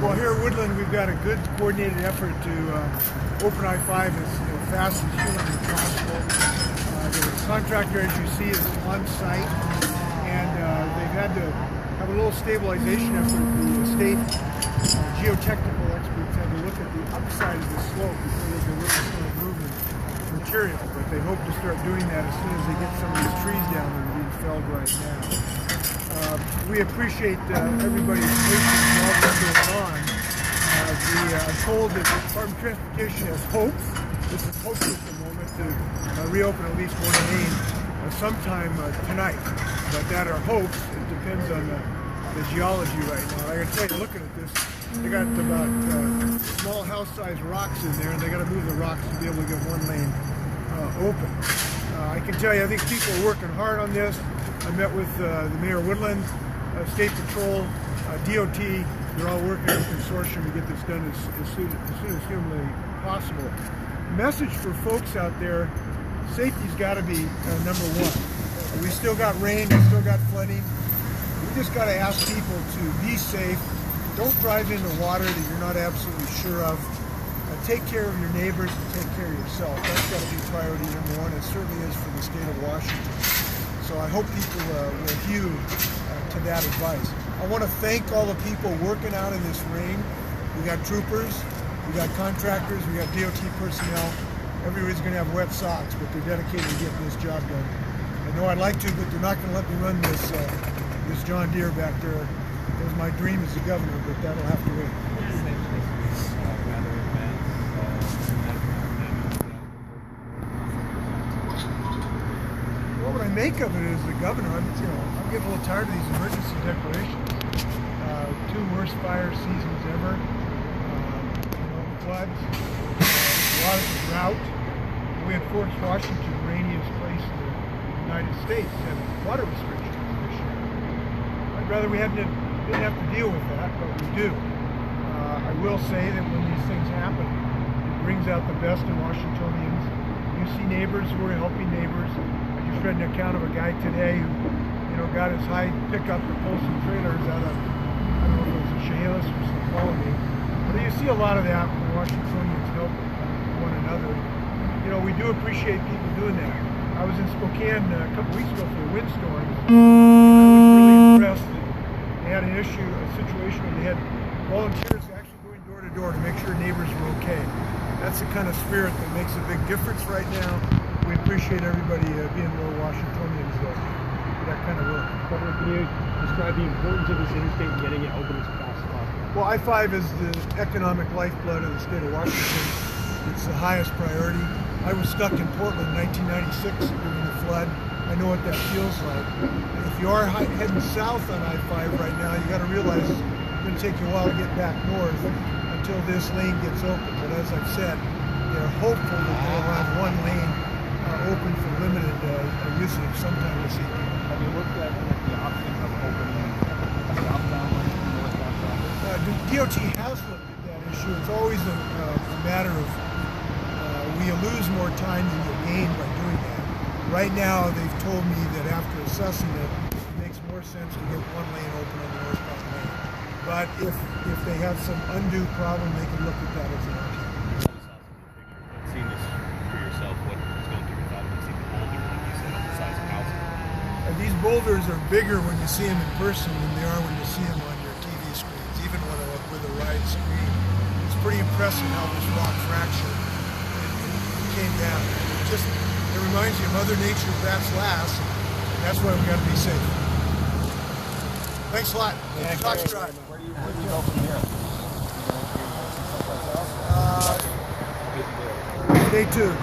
Well, here at Woodland, we've got a good coordinated effort to open I-5 as fast as humanly possible. The contractor, as you see, is on site, and they've had to have a little stabilization effort. The state geotechnical experts had to look at the upside of the slope before they can really start moving material, but they hope to start doing that as soon as they get some of these trees down that are being felled right now. We appreciate everybody's patience and all that's going on. We are told that the Department of Transportation has hopes. This is hopeless at the moment to reopen at least one lane sometime tonight. But that are hopes. It depends on the geology right now. I can tell you, looking at this, they got about small house-sized rocks in there, and they got to move the rocks to be able to get one lane open. I can tell you, I think people are working hard on this. I met with the Mayor of Woodland, State Patrol, DOT. They're all working in a consortium to get this done as soon as humanly possible. Message for folks out there: safety's got to be number one. We still got rain, we still got flooding. We just got to ask people to be safe. Don't drive into water that you're not absolutely sure of. Take care of your neighbors and take care of yourself. That's got to be priority number one. It certainly is for the state of Washington. So I hope people will hew to that advice. I want to thank all the people working out in this rain. We got troopers, we got contractors, we got DOT personnel. Everybody's going to have wet socks, but they're dedicated to getting this job done. I know I'd like to, but they're not going to let me run this John Deere back there. It was my dream as the governor, but that'll have to wait. What I make of it as the governor, I'm getting a little tired of these emergency declarations. Two worst fire seasons ever. Floods, a lot of drought. We had Fort Washington, the rainiest place in the United States, had water restrictions this year. I'd rather we didn't have to deal with that, but we do. I will say that when these things happen, it brings out the best in Washingtonians. You see neighbors who are helping neighbors. I just read an account of a guy today who, got his high pickup and pulled some trailers out of, I don't know if it was a Chehalis or some colony. But you see a lot of that when Washingtonians help one another. We do appreciate people doing that. I was in Spokane a couple weeks ago for a windstorm. I was really impressed that they had a situation where they had volunteers actually going door to door to make sure neighbors were okay. That's the kind of spirit that makes a big difference right now. We appreciate everybody being real Washingtonians for that kind of work. Governor, can you describe the importance of this interstate and getting it open as fast as possible? Well, I-5 is the economic lifeblood of the state of Washington. It's the highest priority. I was stuck in Portland in 1996 during the flood. I know what that feels like. If you are heading south on I-5 right now, you got to realize it's going to take you a while to get back north until this lane gets open. But as I've said, they're hopeful that they'll have one lane open for limited usage sometime this evening. Have you looked at the option of opening a southbound lane and northbound traffic? The DOT has looked at that issue. It's always a matter of you lose more time than you gain by doing that. Right now, they've told me that after assessing it, it makes more sense to get one lane open on the northbound lane. But if they have some undue problem, they can look at that as an option. Seeing this for yourself, what's going through your thought when you see the boulder, like you said, of the size of houses? These boulders are bigger when you see them in person than they are when you see them on your TV screens, even with a wide screen. It's pretty impressive how this rock fractured. Came down. It reminds you of Mother Nature's that's last, and that's why we got to be safe. Thanks a lot. Talk drive. Where do you go from here? Stay tuned.